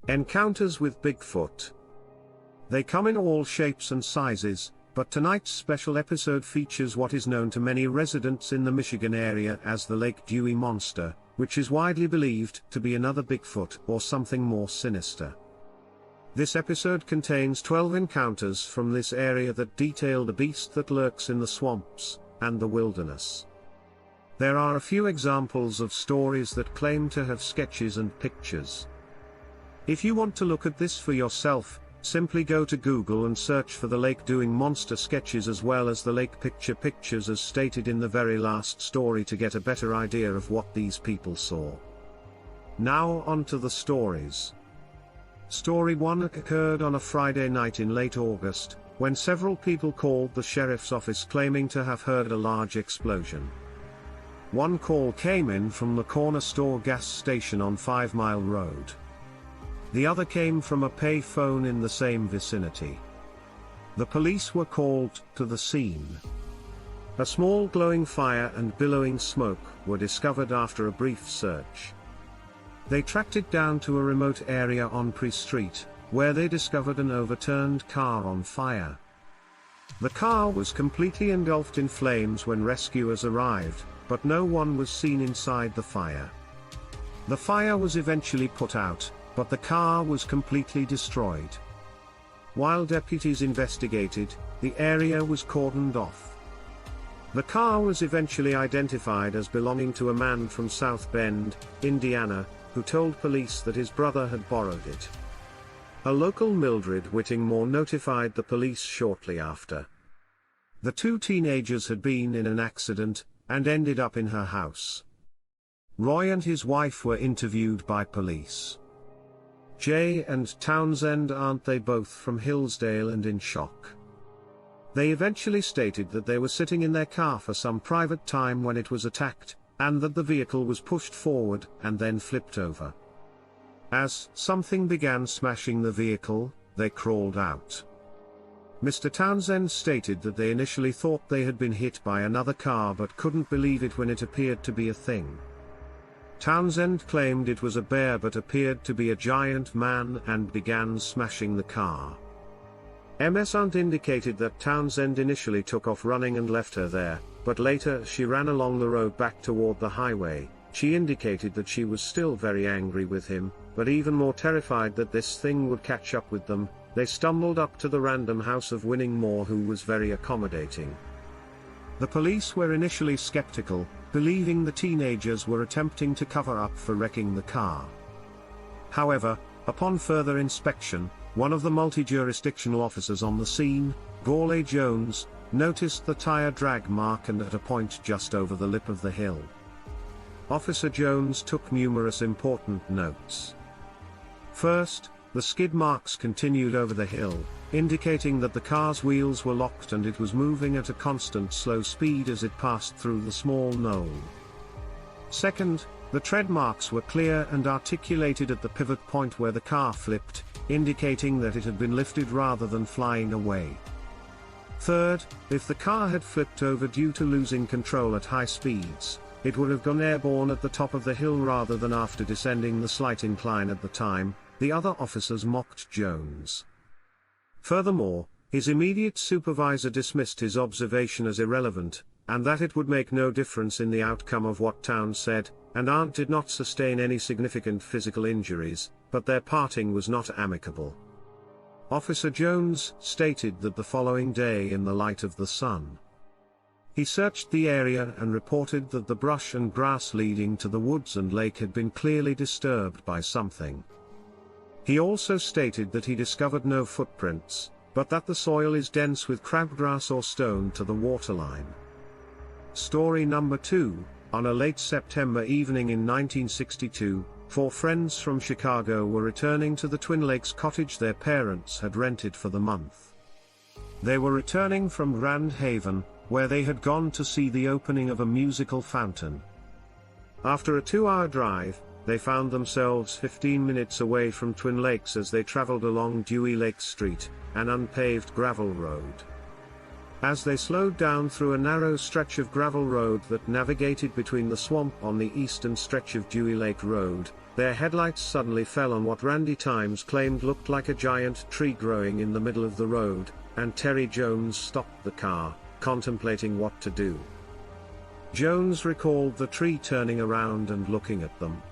Encounters with Bigfoot. They come in all shapes and sizes, but tonight's special episode features what is known to many residents in the Michigan area as the Lake Dewey Monster, which is widely believed to be another Bigfoot or something more sinister. This episode contains 12 encounters from this area that detail the beast that lurks in the swamps and the wilderness. There are a few examples of stories that claim to have sketches and pictures. If you want to look at this for yourself, simply go to Google and search for the Lake Dewey Monster sketches as well as the lake pictures as stated in the very last story to get a better idea of what these people saw. Now on to the stories. Story 1 occurred on a Friday night in late August, when several people called the sheriff's office claiming to have heard a large explosion. One call came in from the corner store gas station on 5 Mile Road. The other came from a pay phone in the same vicinity. The police were called to the scene. A small glowing fire and billowing smoke were discovered after a brief search. They tracked it down to a remote area on Pre Street, where they discovered an overturned car on fire. The car was completely engulfed in flames when rescuers arrived, but no one was seen inside the fire. The fire was eventually put out, but the car was completely destroyed. While deputies investigated, the area was cordoned off. The car was eventually identified as belonging to a man from South Bend, Indiana, who told police that his brother had borrowed it. A local Mildred Whittingmore notified the police shortly after. The two teenagers had been in an accident, and ended up in her house. Roy and his wife were interviewed by police. Jay and Townsend, aren't they both from Hillsdale and in shock? They eventually stated that they were sitting in their car for some private time when it was attacked, and that the vehicle was pushed forward and then flipped over. As something began smashing the vehicle, they crawled out. Mr. Townsend stated that they initially thought they had been hit by another car but couldn't believe it when it appeared to be a thing. Townsend claimed it was a bear but appeared to be a giant man and began smashing the car. Ms. Hunt indicated that Townsend initially took off running and left her there, but later she ran along the road back toward the highway. She indicated that she was still very angry with him, but even more terrified that this thing would catch up with them. They stumbled up to the random house of Whittingmore, who was very accommodating. The police were initially skeptical, believing the teenagers were attempting to cover up for wrecking the car. However, upon further inspection, one of the multi-jurisdictional officers on the scene, Gawley Jones, noticed the tire drag mark and at a point just over the lip of the hill. Officer Jones took numerous important notes. First, the skid marks continued over the hill, indicating that the car's wheels were locked and it was moving at a constant slow speed as it passed through the small knoll. Second, the tread marks were clear and articulated at the pivot point where the car flipped, indicating that it had been lifted rather than flying away. Third, if the car had flipped over due to losing control at high speeds, it would have gone airborne at the top of the hill rather than after descending the slight incline at the time. The other officers mocked Jones. Furthermore, his immediate supervisor dismissed his observation as irrelevant, and that it would make no difference in the outcome of what Towns said, and Arndt did not sustain any significant physical injuries, but their parting was not amicable. Officer Jones stated that the following day in the light of the sun, he searched the area and reported that the brush and grass leading to the woods and lake had been clearly disturbed by something. He also stated that he discovered no footprints, but that the soil is dense with crabgrass or stone to the waterline. Story number 2, on a late September evening in 1962, 4 friends from Chicago were returning to the Twin Lakes cottage their parents had rented for the month. They were returning from Grand Haven, where they had gone to see the opening of a musical fountain. After a 2-hour drive, they found themselves 15 minutes away from Twin Lakes as they traveled along Dewey Lake Street, an unpaved gravel road. As they slowed down through a narrow stretch of gravel road that navigated between the swamp on the eastern stretch of Dewey Lake Road, their headlights suddenly fell on what Randy Times claimed looked like a giant tree growing in the middle of the road, and Terry Jones stopped the car, contemplating what to do. Jones recalled the tree turning around and looking at them.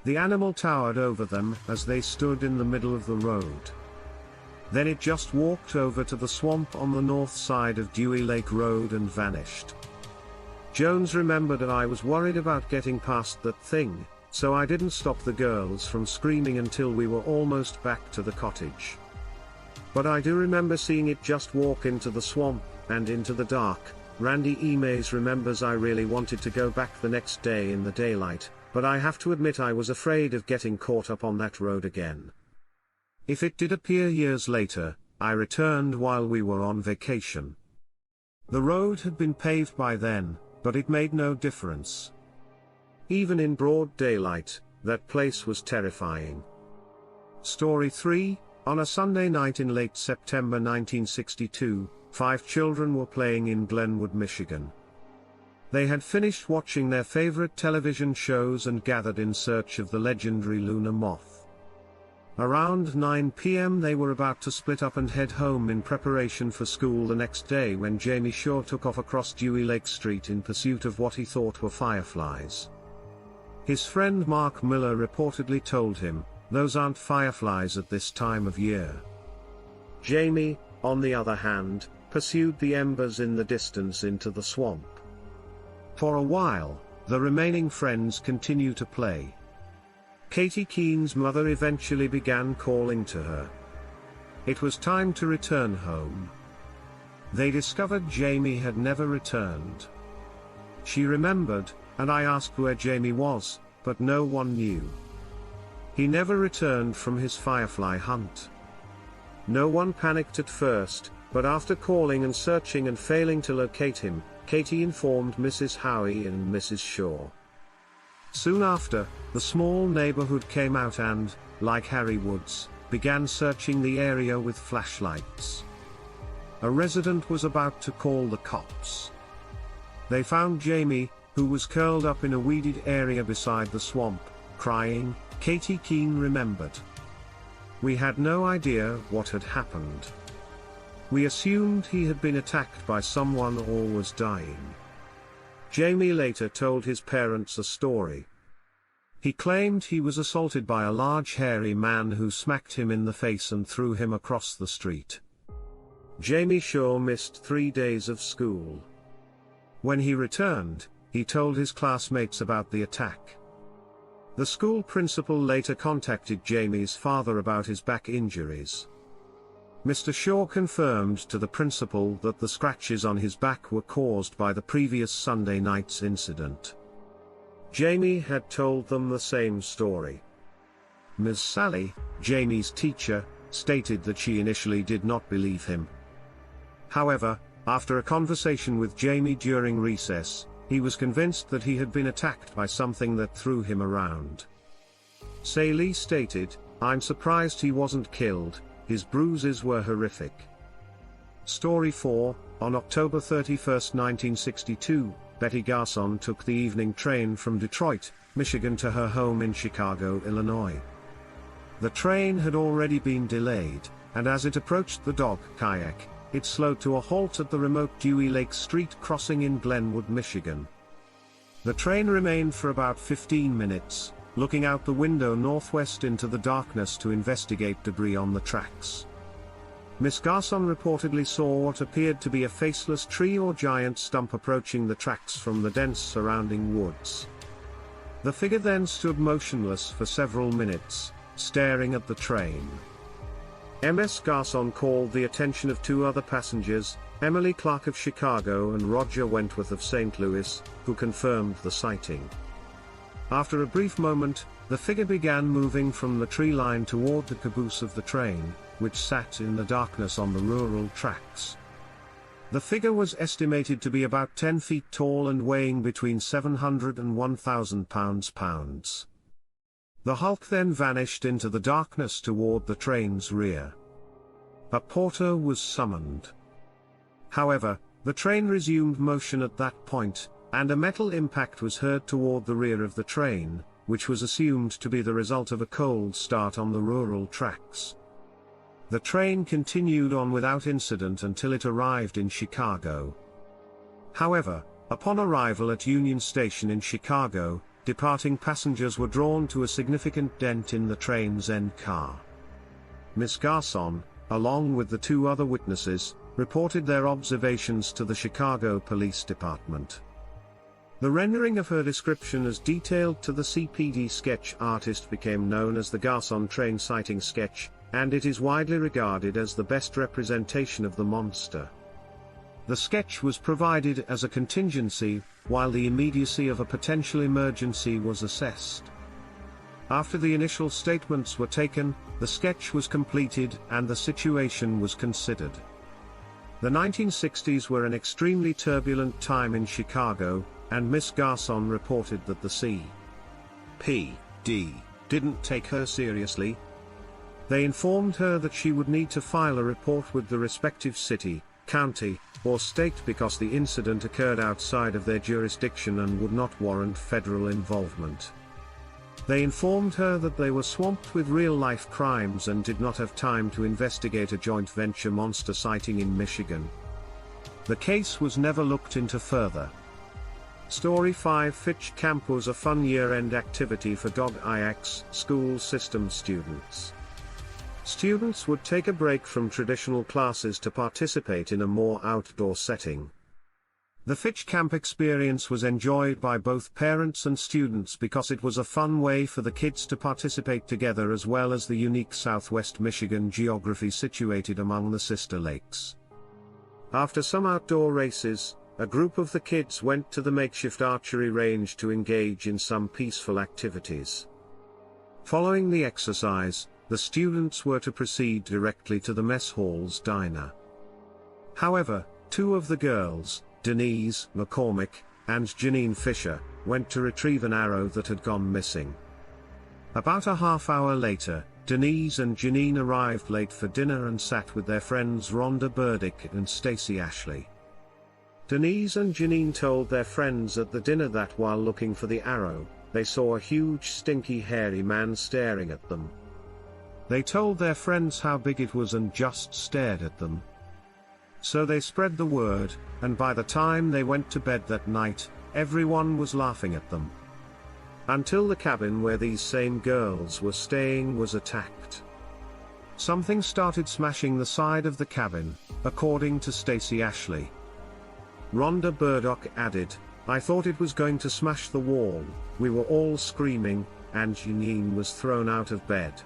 The animal towered over them as they stood in the middle of the road. Then it just walked over to the swamp on the north side of Dewey Lake Road and vanished. Jones remembered that I was worried about getting past that thing, so I didn't stop the girls from screaming until we were almost back to the cottage. But I do remember seeing it just walk into the swamp, and into the dark. Randy Eames remembers I really wanted to go back the next day in the daylight, but I have to admit I was afraid of getting caught up on that road again. If it did appear years later, I returned while we were on vacation. The road had been paved by then, but it made no difference. Even in broad daylight, that place was terrifying. Story 3, on a Sunday night in late September 1962, 5 children were playing in Glenwood, Michigan. They had finished watching their favorite television shows and gathered in search of the legendary lunar moth. Around 9 p.m. they were about to split up and head home in preparation for school the next day when Jamie Shaw took off across Dewey Lake Street in pursuit of what he thought were fireflies. His friend Mark Miller reportedly told him, "Those aren't fireflies at this time of year." Jamie, on the other hand, pursued the embers in the distance into the swamp. For a while, the remaining friends continued to play. Katie Keene's mother eventually began calling to her. It was time to return home. They discovered Jamie had never returned. She remembered, and I asked where Jamie was, but no one knew. He never returned from his firefly hunt. No one panicked at first, but after calling and searching and failing to locate him, Katie informed Mrs. Howie and Mrs. Shaw. Soon after, the small neighborhood came out and, like Harry Woods, began searching the area with flashlights. A resident was about to call the cops. They found Jamie, who was curled up in a weeded area beside the swamp, crying. Katie Keene remembered. "We had no idea what had happened. We assumed he had been attacked by someone or was dying." Jamie later told his parents a story. He claimed he was assaulted by a large hairy man who smacked him in the face and threw him across the street. Jamie Shaw missed 3 days of school. When he returned, he told his classmates about the attack. The school principal later contacted Jamie's father about his back injuries. Mr. Shaw confirmed to the principal that the scratches on his back were caused by the previous Sunday night's incident. Jamie had told them the same story. Ms. Sally, Jamie's teacher, stated that she initially did not believe him. However, after a conversation with Jamie during recess, he was convinced that he had been attacked by something that threw him around. Saley stated, "I'm surprised he wasn't killed, his bruises were horrific." Story 4, on October 31, 1962, Betty Garson took the evening train from Detroit, Michigan to her home in Chicago, Illinois. The train had already been delayed, and as it approached the dog kayak, it slowed to a halt at the remote Dewey Lake Street crossing in Glenwood, Michigan. The train remained for about 15 minutes, looking out the window northwest into the darkness to investigate debris on the tracks. Miss Garson reportedly saw what appeared to be a faceless tree or giant stump approaching the tracks from the dense surrounding woods. The figure then stood motionless for several minutes, staring at the train. Ms. Garson called the attention of 2 other passengers, Emily Clark of Chicago and Roger Wentworth of St. Louis, who confirmed the sighting. After a brief moment, the figure began moving from the tree line toward the caboose of the train, which sat in the darkness on the rural tracks. The figure was estimated to be about 10 feet tall and weighing between 700 and 1,000 pounds. The hulk then vanished into the darkness toward the train's rear. A porter was summoned. However, the train resumed motion at that point, and a metal impact was heard toward the rear of the train, which was assumed to be the result of a cold start on the rural tracks. The train continued on without incident until it arrived in Chicago. However, upon arrival at Union Station in Chicago, departing passengers were drawn to a significant dent in the train's end car. Miss Garson, along with the two other witnesses, reported their observations to the Chicago Police Department. The rendering of her description as detailed to the CPD sketch artist became known as the Garson train sighting sketch, and it is widely regarded as the best representation of the monster. The sketch was provided as a contingency, while the immediacy of a potential emergency was assessed. After the initial statements were taken, the sketch was completed and the situation was considered. The 1960s were an extremely turbulent time in Chicago, and Miss Garson reported that the CPD didn't take her seriously. They informed her that she would need to file a report with the respective city, county, or state because the incident occurred outside of their jurisdiction and would not warrant federal involvement. They informed her that they were swamped with real-life crimes and did not have time to investigate a joint venture monster sighting in Michigan. The case was never looked into further. Story 5 Fitch Camp was a fun year-end activity for Dog IX school system students. Students would take a break from traditional classes to participate in a more outdoor setting. The Fitch Camp experience was enjoyed by both parents and students because it was a fun way for the kids to participate together, as well as the unique Southwest Michigan geography situated among the sister lakes. After some outdoor races, a group of the kids went to the makeshift archery range to engage in some peaceful activities. Following the exercise, the students were to proceed directly to the mess hall's diner. However, two of the girls, Denise McCormick and Janine Fisher, went to retrieve an arrow that had gone missing. About a half hour later, Denise and Janine arrived late for dinner and sat with their friends Rhonda Burdick and Stacy Ashley. Denise and Janine told their friends at the dinner that while looking for the arrow, they saw a huge stinky hairy man staring at them. They told their friends how big it was and just stared at them. So they spread the word, and by the time they went to bed that night, everyone was laughing at them. Until the cabin where these same girls were staying was attacked. Something started smashing the side of the cabin, according to Stacy Ashley. Rhonda Burdock added, "I thought it was going to smash the wall, we were all screaming, and Janine was thrown out of bed."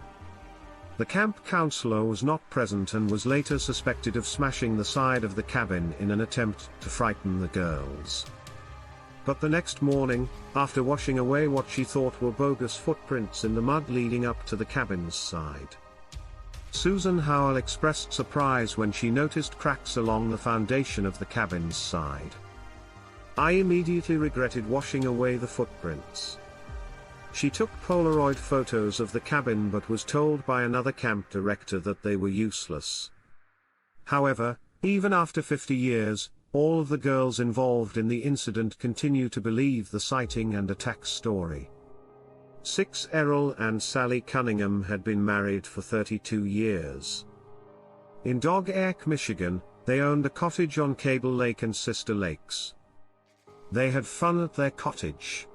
The camp counselor was not present and was later suspected of smashing the side of the cabin in an attempt to frighten the girls. But the next morning, after washing away what she thought were bogus footprints in the mud leading up to the cabin's side, Susan Howell expressed surprise when she noticed cracks along the foundation of the cabin's side. "I immediately regretted washing away the footprints." She took Polaroid photos of the cabin but was told by another camp director that they were useless. However, even after 50 years, all of the girls involved in the incident continue to believe the sighting and attack story. 6 Errol and Sally Cunningham had been married for 32 years. In Dog Eck, Michigan, they owned a cottage on Cable Lake and Sister Lakes. They had fun at their cottage.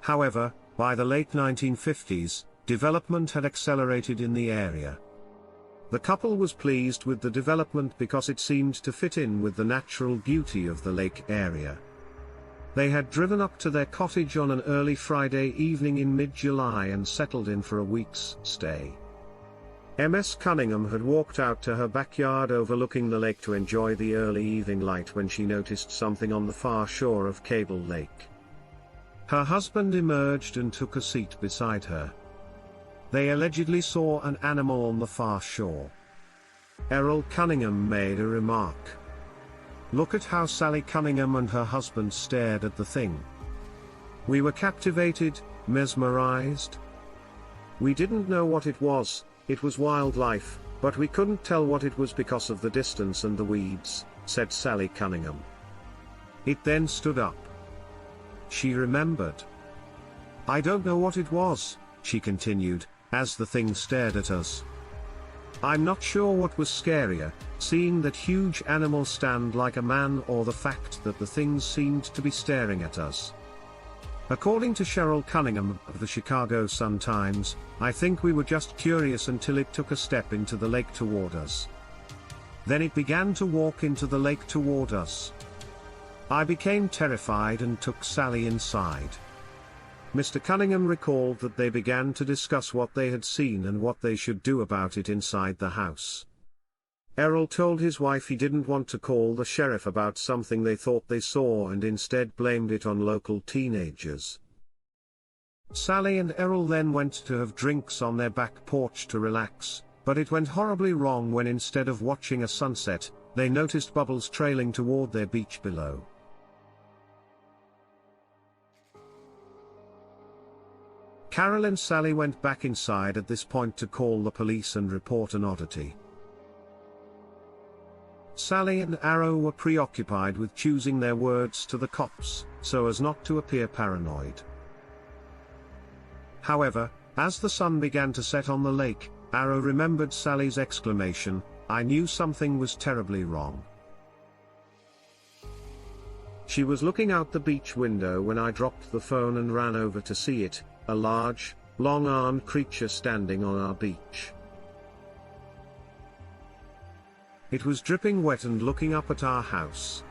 However, by the late 1950s, development had accelerated in the area. The couple was pleased with the development because it seemed to fit in with the natural beauty of the lake area. They had driven up to their cottage on an early Friday evening in mid-July and settled in for a week's stay. Ms. Cunningham had walked out to her backyard overlooking the lake to enjoy the early evening light when she noticed something on the far shore of Cable Lake. Her husband emerged and took a seat beside her. They allegedly saw an animal on the far shore. Errol Cunningham made a remark. "Look at how Sally Cunningham and her husband stared at the thing. We were captivated, mesmerized. We didn't know what it was wildlife, but we couldn't tell what it was because of the distance and the weeds," said Sally Cunningham. It then stood up. She remembered. "I don't know what it was," she continued, as the thing stared at us. "I'm not sure what was scarier, seeing that huge animal stand like a man, or the fact that the things seemed to be staring at us." According to Cheryl Cunningham of the Chicago Sun-Times, "I think we were just curious until it took a step into the lake toward us. Then it began to walk into the lake toward us. I became terrified and took Sally inside." Mr. Cunningham recalled that they began to discuss what they had seen and what they should do about it inside the house. Errol told his wife he didn't want to call the sheriff about something they thought they saw and instead blamed it on local teenagers. Sally and Errol then went to have drinks on their back porch to relax, but it went horribly wrong when instead of watching a sunset, they noticed bubbles trailing toward their beach below. Carol and Sally went back inside at this point to call the police and report an oddity. Sally and Arrow were preoccupied with choosing their words to the cops, so as not to appear paranoid. However, as the sun began to set on the lake, Arrow remembered Sally's exclamation, "I knew something was terribly wrong." She was looking out the beach window when I dropped the phone and ran over to see it, a large, long-armed creature standing on our beach. It was dripping wet and looking up at our house.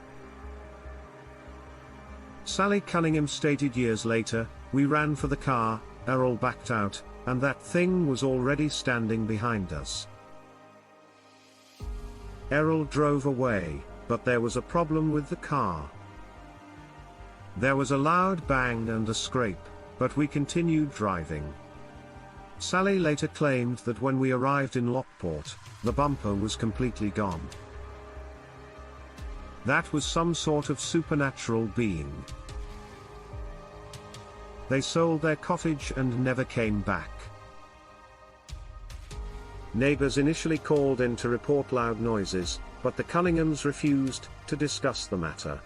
Sally Cunningham stated years later, "We ran for the car, Errol backed out, and that thing was already standing behind us. Errol drove away, but there was a problem with the car. There was a loud bang and a scrape, but we continued driving." Sally later claimed that when we arrived in Lockport, the bumper was completely gone. That was some sort of supernatural being. They sold their cottage and never came back. Neighbors initially called in to report loud noises, but the Cunninghams refused to discuss the matter.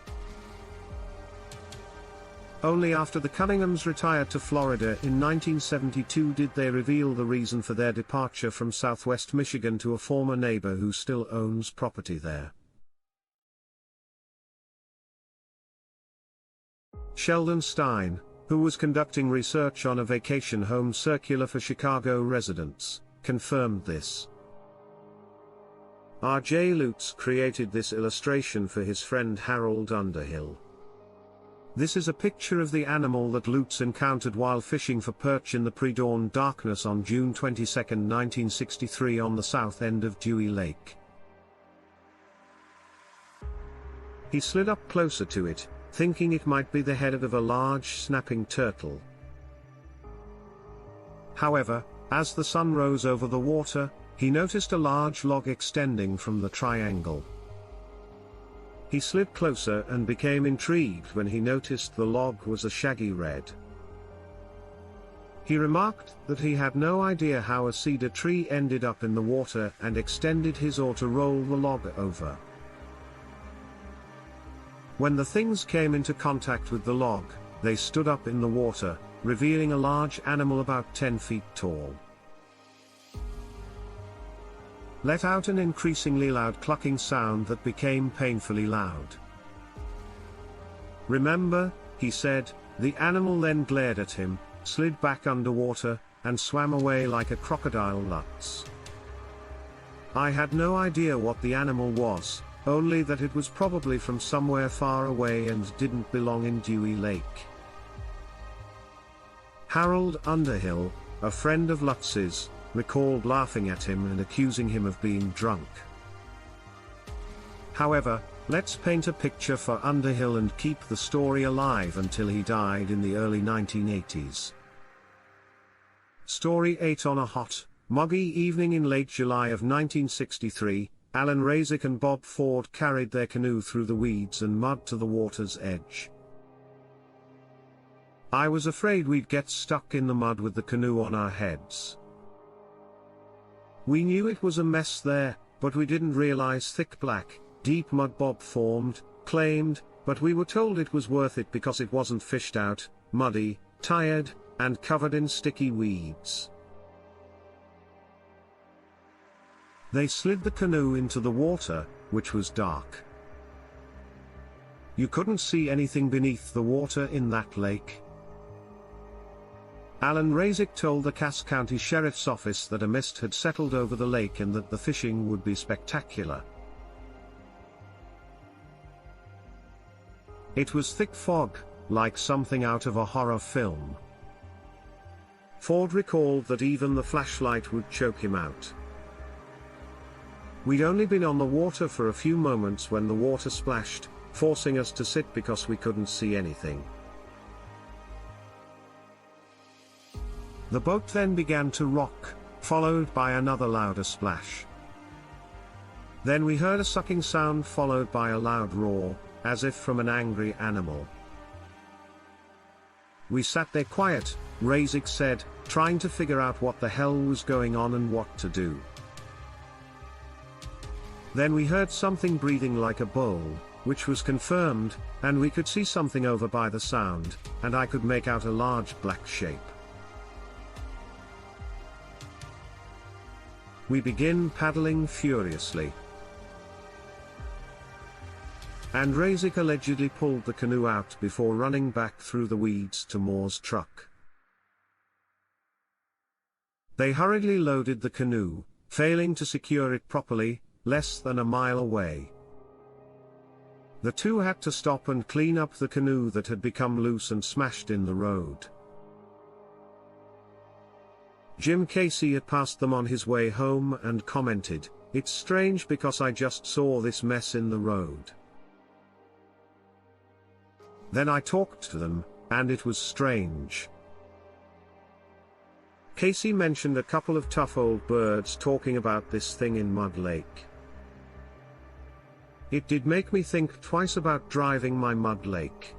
Only after the Cunninghams retired to Florida in 1972 did they reveal the reason for their departure from Southwest Michigan to a former neighbor who still owns property there. Sheldon Stein, who was conducting research on a vacation home circular for Chicago residents, confirmed this. R.J. Lutz created this illustration for his friend Harold Underhill. This is a picture of the animal that Lutz encountered while fishing for perch in the pre-dawn darkness on June 22, 1963 on the south end of Dewey Lake. He slid up closer to it, thinking it might be the head of a large snapping turtle. However, as the sun rose over the water, he noticed a large log extending from the triangle. He slid closer and became intrigued when he noticed the log was a shaggy red. He remarked that he had no idea how a cedar tree ended up in the water and extended his oar to roll the log over. When the things came into contact with the log, they stood up in the water, revealing a large animal about 10 feet tall. Let out an increasingly loud clucking sound that became painfully loud. "Remember," he said, "the animal then glared at him, slid back underwater, and swam away like a crocodile lurks. I had no idea what the animal was, only that it was probably from somewhere far away and didn't belong in Dewey Lake." Harold Underhill, a friend of Lutz's, recalled laughing at him and accusing him of being drunk. However, let's paint a picture for Underhill and keep the story alive until he died in the early 1980s. Story 8. On a hot, muggy evening in late July of 1963, Alan Razik and Bob Ford carried their canoe through the weeds and mud to the water's edge. "I was afraid we'd get stuck in the mud with the canoe on our heads. We knew it was a mess there, but we didn't realize thick black, deep mud," Bob claimed, "but we were told it was worth it because it wasn't fished out, muddy, tired, and covered in sticky weeds. They slid the canoe into the water, which was dark. You couldn't see anything beneath the water in that lake. Alan Razik told the Cass County Sheriff's Office that a mist had settled over the lake and that the fishing would be spectacular. It was thick fog, like something out of a horror film. Ford recalled that even the flashlight would choke him out. We'd only been on the water for a few moments when the water splashed, forcing us to sit because we couldn't see anything. The boat then began to rock, followed by another louder splash. Then we heard a sucking sound followed by a loud roar, as if from an angry animal. We sat there quiet, Razik said, trying to figure out what the hell was going on and what to do. Then we heard something breathing like a bull, which was confirmed, and we could see something over by the sound, and I could make out a large black shape. We begin paddling furiously. And Razik allegedly pulled the canoe out before running back through the weeds to Moore's truck. They hurriedly loaded the canoe, failing to secure it properly, less than a mile away. The two had to stop and clean up the canoe that had become loose and smashed in the road. Jim Casey had passed them on his way home and commented, "It's strange because I just saw this mess in the road." Then I talked to them, and it was strange. Casey mentioned a couple of tough old birds talking about this thing in Mud Lake. It did make me think twice about driving my Mud Lake.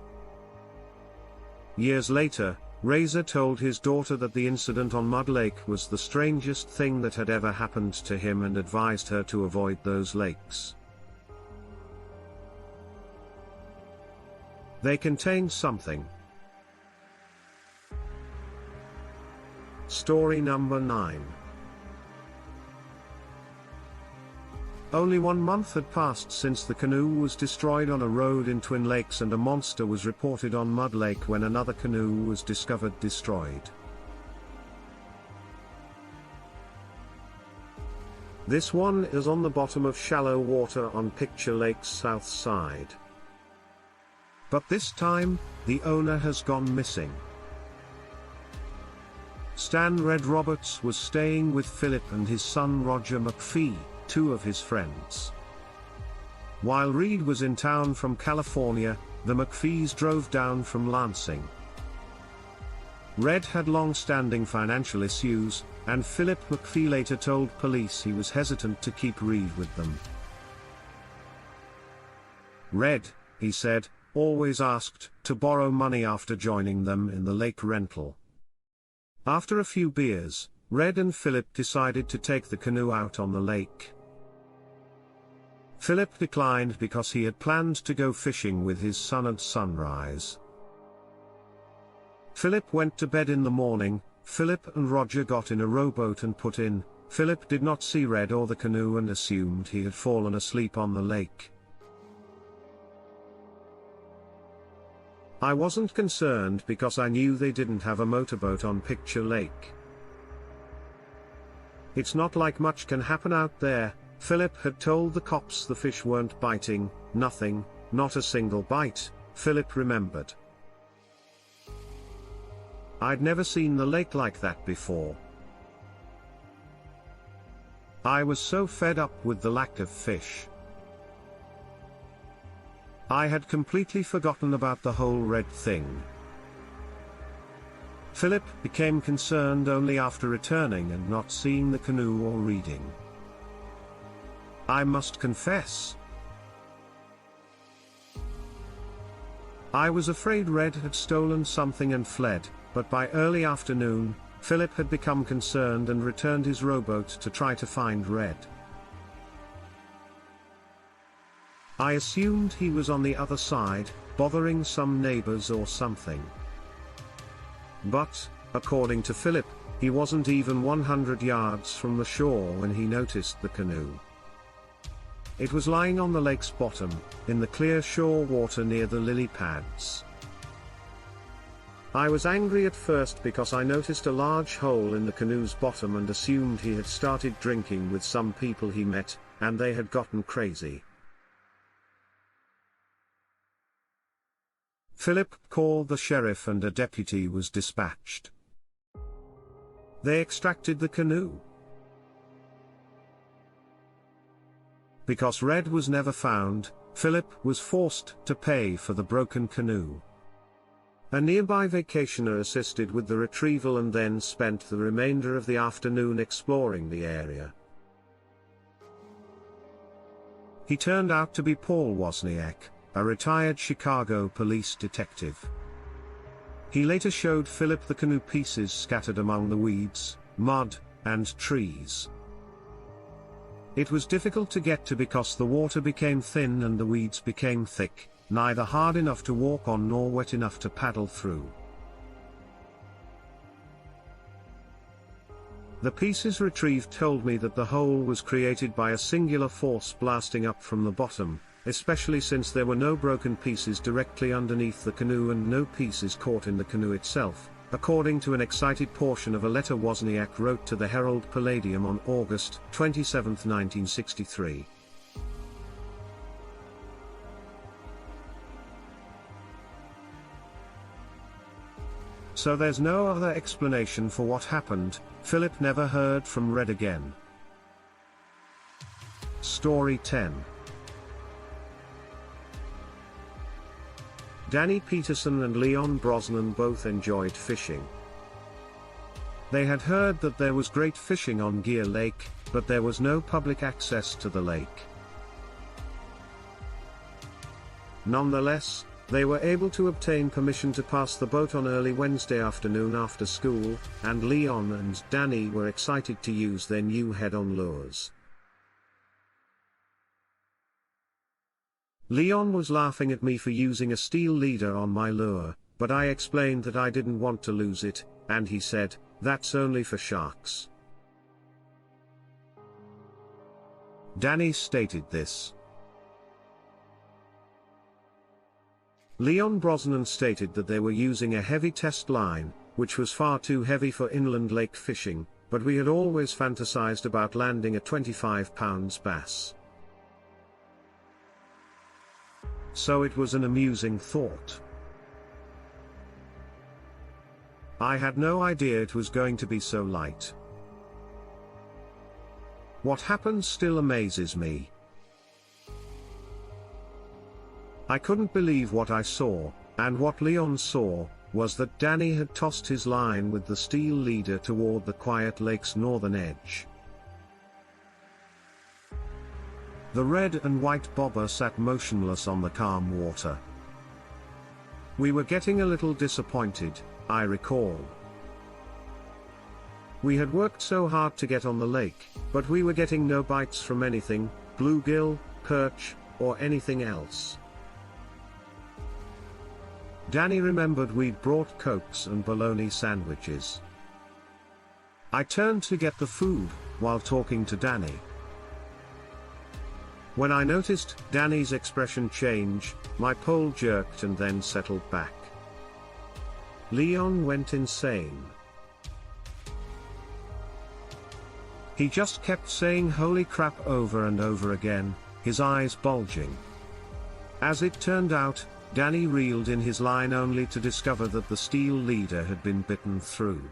Years later, Razor told his daughter that the incident on Mud Lake was the strangest thing that had ever happened to him and advised her to avoid those lakes. They contained something. Story number 9. Only 1 month had passed since the canoe was destroyed on a road in Twin Lakes and a monster was reported on Mud Lake when another canoe was discovered destroyed. This one is on the bottom of shallow water on Picture Lake's south side. But this time, the owner has gone missing. Stan Red Roberts was staying with Philip and his son Roger McPhee, 2 of his friends. While Reed was in town from California, the McPhees drove down from Lansing. Red had long-standing financial issues, and Philip McPhee later told police he was hesitant to keep Reed with them. Red, he said, always asked to borrow money after joining them in the lake rental. After a few beers, Red and Philip decided to take the canoe out on the lake. Philip declined because he had planned to go fishing with his son at sunrise. Philip went to bed in the morning. Philip and Roger got in a rowboat and put in. Philip did not see Red or the canoe and assumed he had fallen asleep on the lake. I wasn't concerned because I knew they didn't have a motorboat on Picture Lake. It's not like much can happen out there. Philip had told the cops the fish weren't biting, nothing, not a single bite, Philip remembered. I'd never seen the lake like that before. I was so fed up with the lack of fish. I had completely forgotten about the whole Red thing. Philip became concerned only after returning and not seeing the canoe or reading. I must confess, I was afraid Red had stolen something and fled, but by early afternoon, Philip had become concerned and returned his rowboat to try to find Red. I assumed he was on the other side, bothering some neighbors or something. But, According to Philip, he wasn't even 100 yards from the shore when he noticed the canoe. It was lying on the lake's bottom, in the clear shore water near the lily pads. I was angry at first because I noticed a large hole in the canoe's bottom and assumed he had started drinking with some people he met, and they had gotten crazy. Philip called the sheriff and a deputy was dispatched. They extracted the canoe. Because Red was never found, Philip was forced to pay for the broken canoe. A nearby vacationer assisted with the retrieval and then spent the remainder of the afternoon exploring the area. He turned out to be Paul Wozniak, a retired Chicago police detective. He later showed Philip the canoe pieces scattered among the weeds, mud, and trees. It was difficult to get to because the water became thin and the weeds became thick, neither hard enough to walk on nor wet enough to paddle through. The pieces retrieved told me that the hole was created by a singular force blasting up from the bottom, especially since there were no broken pieces directly underneath the canoe and no pieces caught in the canoe itself, according to an excited portion of a letter Wozniak wrote to the Herald Palladium on August 27, 1963. So there's no other explanation for what happened. Philip never heard from Red again. Story 10. Danny Peterson and Leon Brosnan both enjoyed fishing. They had heard that there was great fishing on Gear Lake, but there was no public access to the lake. Nonetheless, they were able to obtain permission to pass the boat on early Wednesday afternoon after school, and Leon and Danny were excited to use their new head-on lures. Leon was laughing at me for using a steel leader on my lure, but I explained that I didn't want to lose it, and he said, "That's only for sharks." Danny stated this. Leon Brosnan stated that they were using a heavy test line, which was far too heavy for inland lake fishing, but we had always fantasized about landing a 25-pound bass. So it was an amusing thought. I had no idea it was going to be so light. What happened still amazes me. I couldn't believe what I saw, and what Leon saw, was that Danny had tossed his line with the steel leader toward the quiet lake's northern edge. The red and white bobber sat motionless on the calm water. We were getting a little disappointed, I recall. We had worked so hard to get on the lake, but we were getting no bites from anything, bluegill, perch, or anything else. Danny remembered we'd brought Cokes and bologna sandwiches. I turned to get the food, while talking to Danny. When I noticed Danny's expression change, my pole jerked and then settled back. Leon went insane. He just kept saying "holy crap" over and over again, his eyes bulging. As it turned out, Danny reeled in his line only to discover that the steel leader had been bitten through.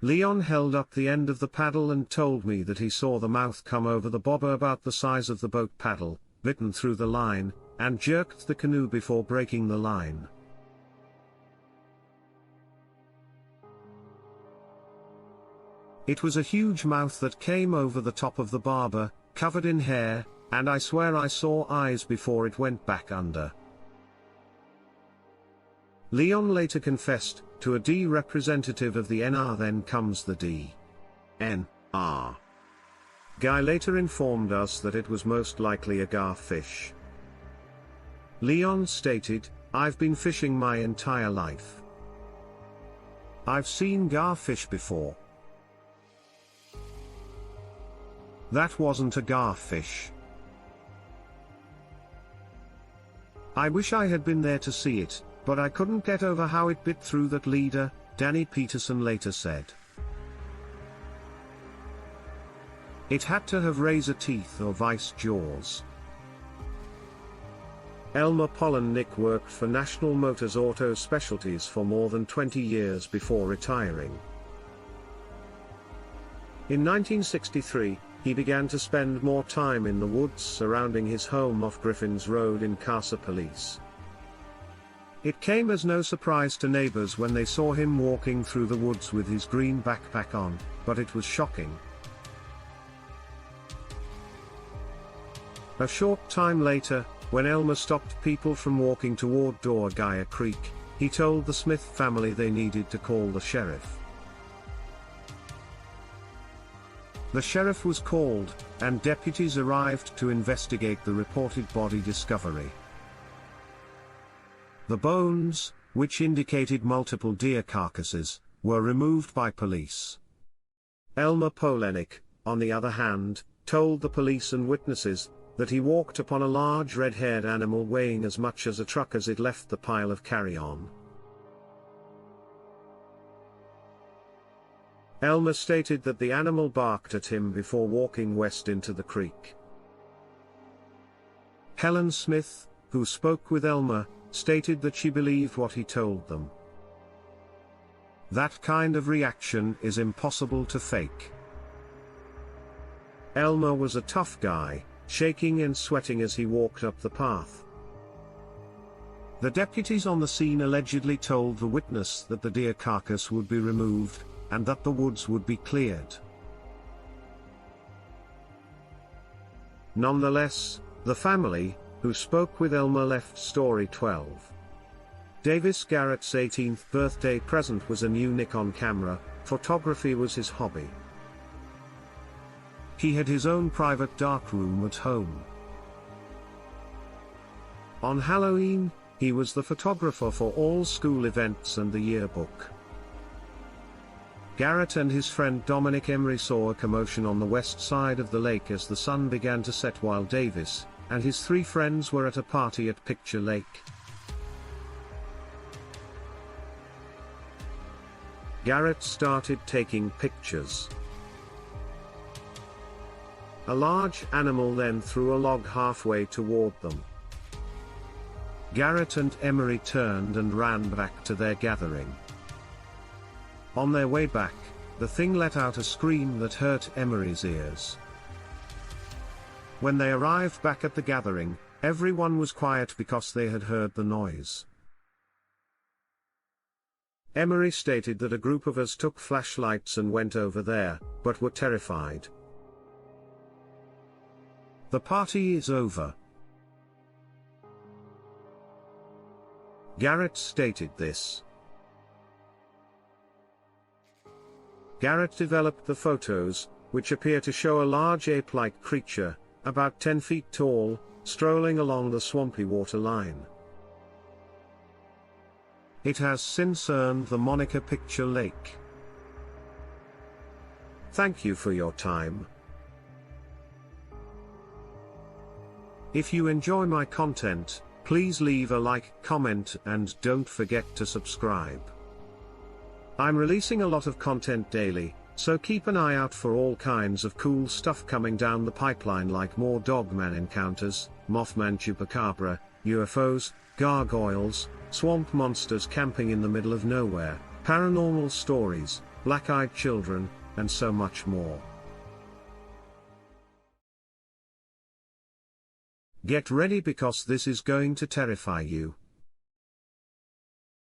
Leon held up the end of the paddle and told me that he saw the mouth come over the bobber about the size of the boat paddle, bitten through the line, and jerked the canoe before breaking the line. It was a huge mouth that came over the top of the barber, covered in hair, and I swear I saw eyes before it went back under. Leon later confessed to a D representative of the NR. Then comes the D.N.R. guy later informed us that it was most likely a garfish. Leon stated, "I've been fishing my entire life. I've seen garfish before. That wasn't a garfish. I wish I had been there to see it, but I couldn't get over how it bit through that leader, Danny Peterson later said. It had to have razor teeth or vice jaws. Elmer Pollennick worked for National Motors Auto Specialties for more than 20 years before retiring. In 1963, he began to spend more time in the woods surrounding his home off Griffin's Road in Casa Police. It came as no surprise to neighbors when they saw him walking through the woods with his green backpack on, but it was shocking. A short time later, when Elmer stopped people from walking toward Dorgaya Creek, he told the Smith family they needed to call the sheriff. The sheriff was called, and deputies arrived to investigate the reported body discovery. The bones, which indicated multiple deer carcasses, were removed by police. Elmer Pollennick, on the other hand, told the police and witnesses that he walked upon a large red-haired animal weighing as much as a truck as it left the pile of carry-on. Elmer stated that the animal barked at him before walking west into the creek. Helen Smith, who spoke with Elmer, stated that she believed what he told them. That kind of reaction is impossible to fake. Elmer was a tough guy, shaking and sweating as he walked up the path. The deputies on the scene allegedly told the witness that the deer carcass would be removed, and that the woods would be cleared. Nonetheless, the family, who spoke with Elmer, left Story 12. Davis Garrett's 18th birthday present was a new Nikon camera. Photography was his hobby. He had his own private darkroom at home. On Halloween, he was the photographer for all school events and the yearbook. Garrett and his friend Dominic Emery saw a commotion on the west side of the lake as the sun began to set while Davis and his 3 friends were at a party at Picture Lake. Garrett started taking pictures. A large animal then threw a log halfway toward them. Garrett and Emery turned and ran back to their gathering. On their way back, the thing let out a scream that hurt Emery's ears. When they arrived back at the gathering, everyone was quiet because they had heard the noise. Emery stated that a group of us took flashlights and went over there, but were terrified. The party is over. Garrett stated this. Garrett developed the photos, which appear to show a large ape-like creature, about 10 feet tall, strolling along the swampy water line. It has since earned the moniker Picture Lake. Thank you for your time. If you enjoy my content, please leave a like, comment, and don't forget to subscribe. I'm releasing a lot of content daily, so keep an eye out for all kinds of cool stuff coming down the pipeline, like more dogman encounters, Mothman chupacabra, UFOs, gargoyles, swamp monsters camping in the middle of nowhere, paranormal stories, black-eyed children, and so much more. Get ready because this is going to terrify you.